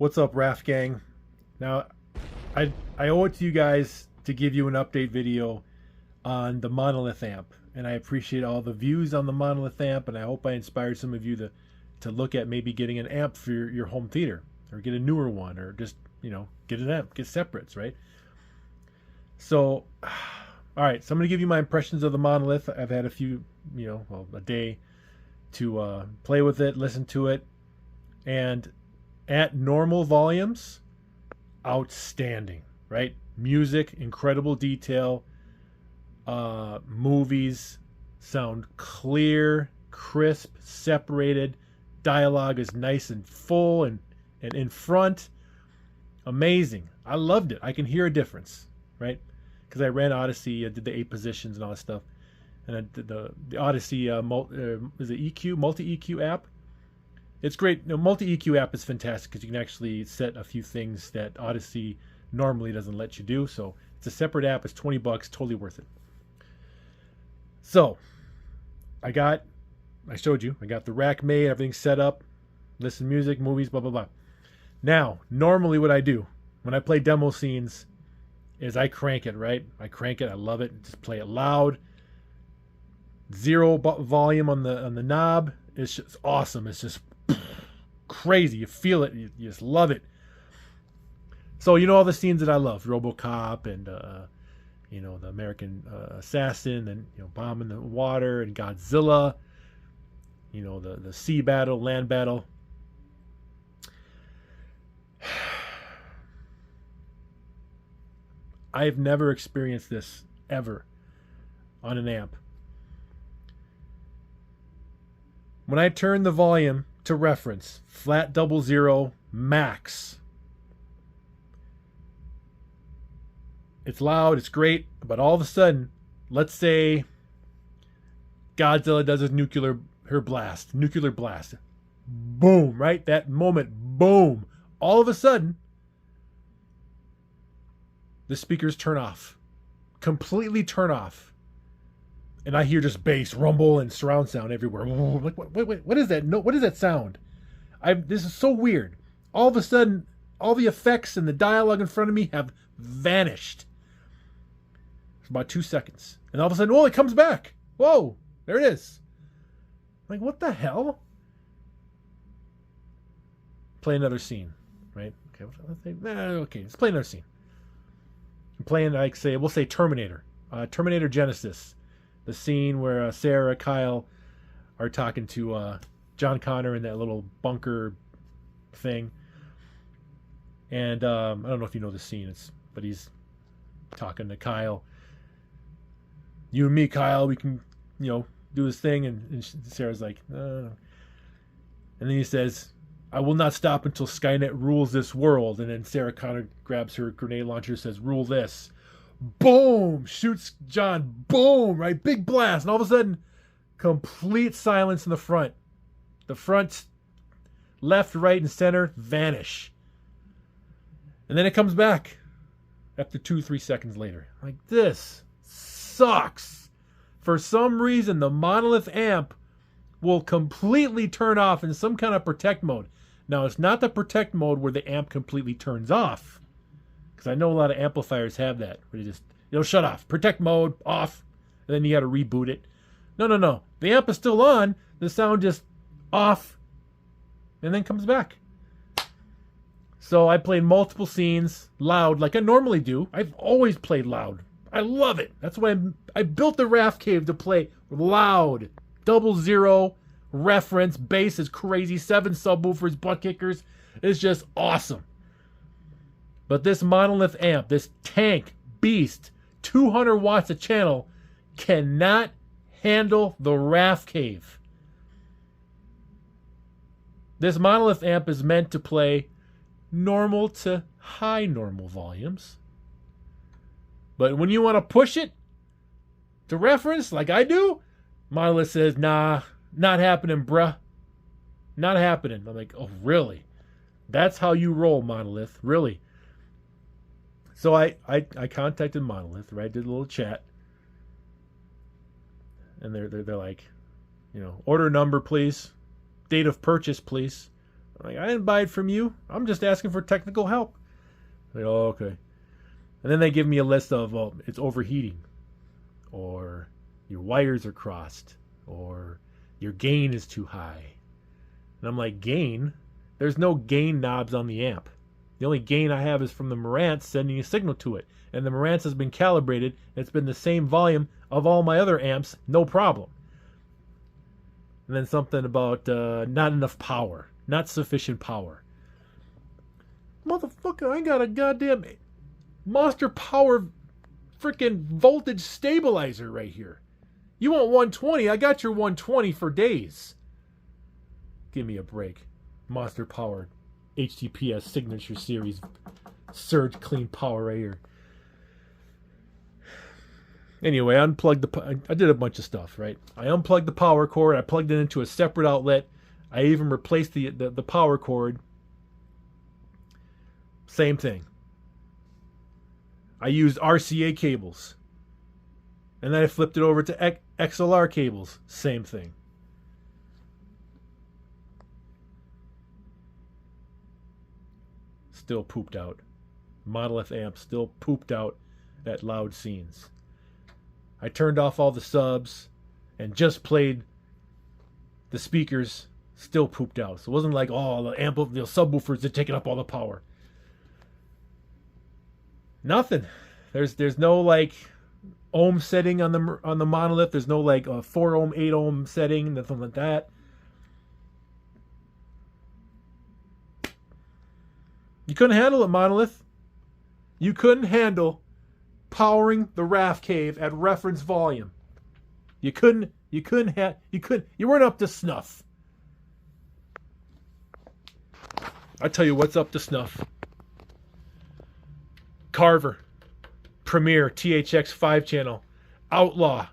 What's up, Raft Gang? Now, I owe it to you guys to give you an update video on the Monolith amp, and I appreciate all the views on the Monolith amp, and I hope I inspired some of you to look at maybe getting an amp for your home theater, or get a newer one, or just get an amp, get separates, right? So, all right, so I'm gonna give you my impressions of the Monolith. I've had a few, a day to play with it, listen to it, and at normal volumes, outstanding, right? Music, incredible detail. Movies sound clear, crisp, separated. Dialogue is nice and full and in front. Amazing. I loved it. I can hear a difference, right? Because I ran Odyssey, I did the 8 positions and all that stuff. And I did the Odyssey is it EQ, multi-EQ app. It's great. Multi-EQ app is fantastic because you can actually set a few things that Odyssey normally doesn't let you do. So it's a separate app. It's $20, totally worth it. So I showed you, I got the rack made, everything set up, listen to music, movies, blah, blah, blah. Now, normally what I do when I play demo scenes is I crank it, right? I crank it. I love it. Just play it loud. Zero volume on the knob. It's just awesome. It's just crazy. You feel it. You just love it. So all the scenes that I love, RoboCop and the American Assassin, and Bomb in the Water and Godzilla. The sea battle, land battle. I've never experienced this ever on an amp. When I turn the volume to reference, flat 00 max, it's loud, it's great, but all of a sudden, let's say Godzilla does his nuclear blast, boom, right? That moment, boom. All of a sudden, the speakers turn off, completely turn off. And I hear just bass, rumble, and surround sound everywhere. Like, wait, what is that? No, what is that sound? This is so weird. All of a sudden, all the effects and the dialogue in front of me have vanished. For about 2 seconds. And all of a sudden, it comes back. Whoa, there it is. Like, what the hell? Play another scene, right? Okay, let's play another scene. I'm playing, we'll say Terminator. Terminator Genesis. The scene where Sarah, Kyle are talking to John Connor in that little bunker thing. And I don't know if you know the scene, but he's talking to Kyle. You and me, Kyle, we can, do this thing. And Sarah's like, and then he says, I will not stop until Skynet rules this world. And then Sarah Connor grabs her grenade launcher, says, rule this. Boom! Shoots John. Boom! Right? Big blast. And all of a sudden, complete silence in the front. The front, left, right, and center vanish. And then it comes back after 2-3 seconds later. Like, this sucks. For some reason, the Monolith amp will completely turn off in some kind of protect mode. Now, it's not the protect mode where the amp completely turns off. Because I know a lot of amplifiers have that. Where they just, shut off. Protect mode, off. And then you got to reboot it. No. The amp is still on. The sound just off. And then comes back. So I played multiple scenes loud like I normally do. I've always played loud. I love it. That's why I built the Raft Cave to play loud. 00 reference. Bass is crazy. 7 subwoofers, butt kickers. It's just awesome. But this Monolith amp, this tank beast, 200 watts a channel, cannot handle the Raft Cave. This Monolith amp is meant to play normal to high normal volumes. But when you want to push it to reference, like I do, Monolith says, nah, not happening, bruh. Not happening. I'm like, oh, really? That's how you roll, Monolith? Really? So I contacted Monolith, right? Did a little chat. And they're like, order number, please. Date of purchase, please. I'm like, I didn't buy it from you. I'm just asking for technical help. Like, oh, okay. And then they give me a list of, well, it's overheating, or your wires are crossed, or your gain is too high. And I'm like, gain? There's no gain knobs on the amp. The only gain I have is from the Marantz sending a signal to it. And the Marantz has been calibrated. And it's been the same volume of all my other amps, no problem. And then something about not enough power. Not sufficient power. Motherfucker, I got a goddamn Monster Power freaking voltage stabilizer right here. You want 120? I got your 120 for days. Give me a break. Monster Power HTPS Signature Series Surge Clean Power right here. Anyway, I did a bunch of stuff, right? I unplugged the power cord. I plugged it into a separate outlet. I even replaced the power cord. Same thing. I used RCA cables. And then I flipped it over to XLR cables. Same thing. Still pooped out. Monolith amp still pooped out at loud scenes. I turned off all the subs and just played the speakers. Still pooped out. So it wasn't like, oh, the subwoofers are taking up all the power. Nothing. There's no like ohm setting on the Monolith. There's no like a 4 ohm, 8 ohm setting, nothing like that. You couldn't handle it, Monolith. You couldn't handle powering the RAF cave at reference volume. You weren't up to snuff. I tell you what's up to snuff. Carver, Premier, THX 5 channel, Outlaw,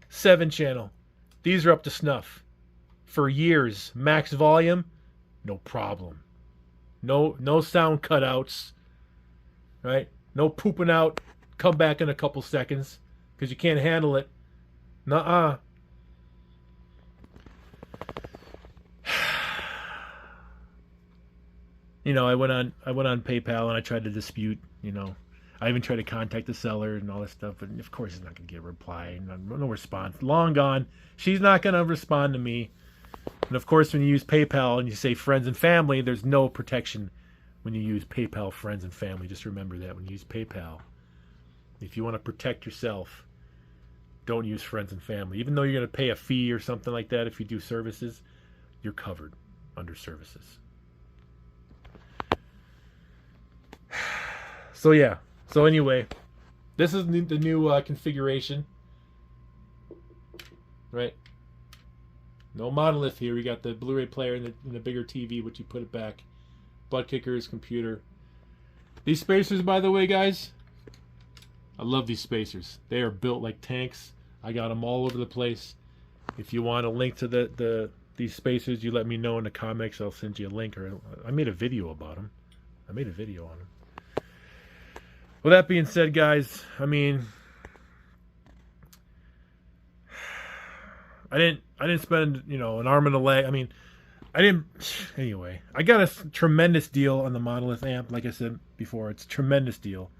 7 channel. These are up to snuff. For years, max volume, no problem. No sound cutouts, right? No pooping out, come back in a couple seconds because you can't handle it. Nuh-uh. You know, I went on PayPal and I tried to dispute, you know. I even tried to contact the seller and all this stuff, but of course he's not going to get a reply. No response. Long gone. She's not going to respond to me. And of course, when you use PayPal and you say friends and family, there's no protection when you use PayPal friends and family. Just remember that when you use PayPal. If you want to protect yourself, don't use friends and family. Even though you're going to pay a fee or something like that if you do services, you're covered under services. So yeah. So anyway, this is the new configuration. Right? No Monolith here. We got the Blu-ray player and the bigger TV, which you put it back. Butt kickers, computer. These spacers, by the way, guys, I love these spacers. They are built like tanks. I got them all over the place. If you want a link to these spacers, you let me know in the comics. I'll send you a link. Or I made a video about them. I made a video on them. With that being said, guys, I mean, I didn't spend, you know, an arm and a leg. I mean, anyway, I got a tremendous deal on the Monolith amp. Like I said before, it's a tremendous deal.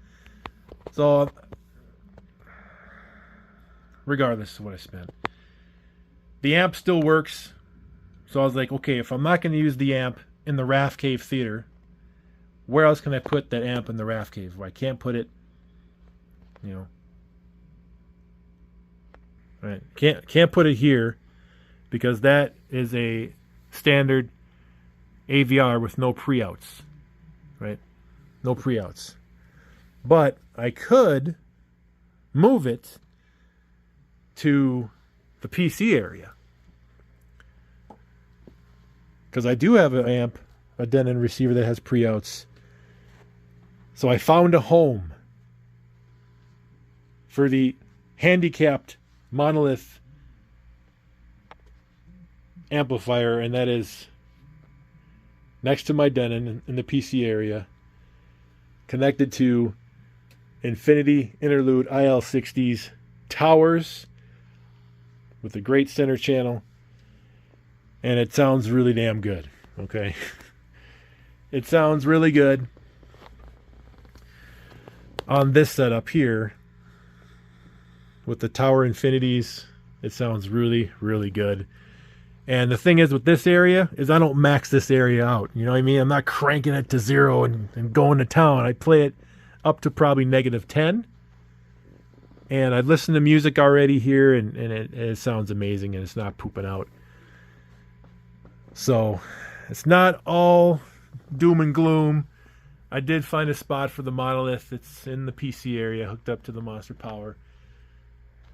So, regardless of what I spent, the amp still works. So I was like, okay, if I'm not going to use the amp in the RAF Cave Theater, where else can I put that amp in the RAF Cave where I can't put it, you know, right? Can't put it here because that is a standard AVR with no pre-outs, right? No pre-outs. But I could move it to the PC area because I do have an amp, a Denon receiver that has pre-outs. So I found a home for the handicapped Monolith amplifier, and that is next to my Denon in the PC area, connected to Infinity Interlude IL60s towers with a great center channel, and it sounds really damn good. Okay. It sounds really good on this setup here with the Tower Infinities. It sounds really, really good. And the thing is with this area is I don't max this area out. You know what I mean? I'm not cranking it to 0 and going to town. I play it up to probably -10. And I've listened to music already here, and it sounds amazing, and it's not pooping out. So it's not all doom and gloom. I did find a spot for the Monolith. It's in the PC area, hooked up to the Monster Power.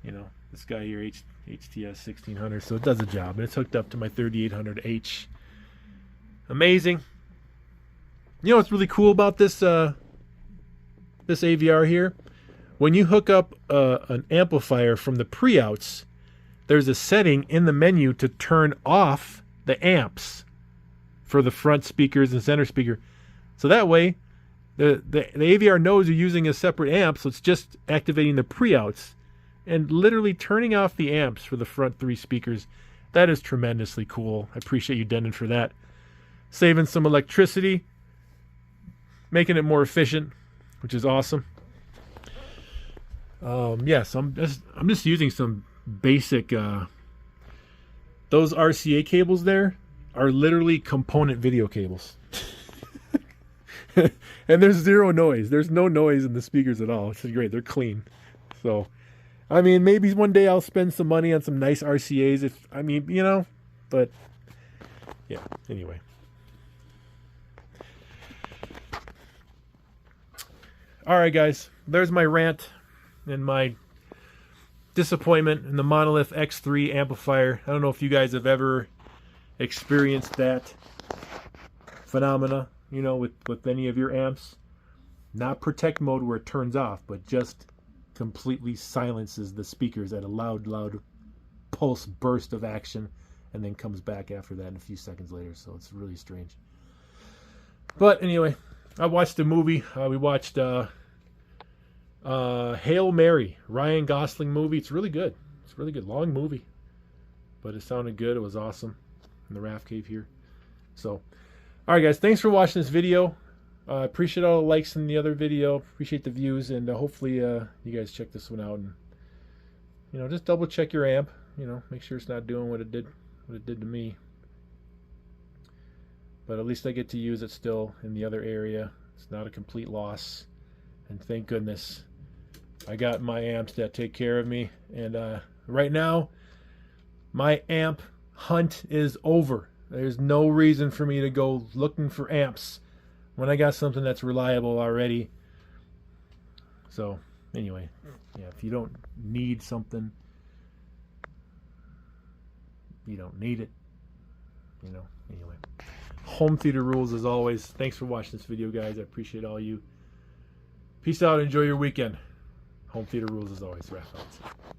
You know, this guy here, HTS 1600, so it does a job. And it's hooked up to my 3800H. Amazing. You know what's really cool about this this AVR here? When you hook up an amplifier from the pre-outs, there's a setting in the menu to turn off the amps for the front speakers and center speaker. So that way, the AVR knows you're using a separate amp, so it's just activating the pre-outs and literally turning off the amps for the front 3 speakers. That is tremendously cool. I appreciate you, Denon, for that. Saving some electricity, making it more efficient, which is awesome. Yes, I'm just using some basic. Those RCA cables there are literally component video cables. And there's zero noise. There's no noise in the speakers at all. It's great. They're clean. So, I mean, maybe one day I'll spend some money on some nice RCAs. You know, but yeah. Anyway. All right, guys. There's my rant and my disappointment in the Monolith X3 amplifier. I don't know if you guys have ever experienced that phenomena, you know, with any of your amps. Not protect mode where it turns off, but just completely silences the speakers at a loud pulse burst of action, and then comes back after that in a few seconds later. So it's really strange. But anyway, I watched a movie. We watched Hail Mary, Ryan Gosling movie. It's really good. It's really good. Long movie, but it sounded good. It was awesome in the Raft Cave here. So, all right, guys, thanks for watching this video. Appreciate all the likes in the other video. Appreciate the views, and hopefully you guys check this one out, and you know, just double check your amp. You know, make sure it's not doing what it did to me. But at least I get to use it still in the other area. It's not a complete loss, and thank goodness I got my amps that take care of me. And right now, my amp hunt is over. There's no reason for me to go looking for amps when I got something that's reliable already. So anyway, yeah, if you don't need something, you don't need it. You know, anyway. Home theater rules as always. Thanks for watching this video, guys. I appreciate all you. Peace out. Enjoy your weekend. Home theater rules as always. Raph out.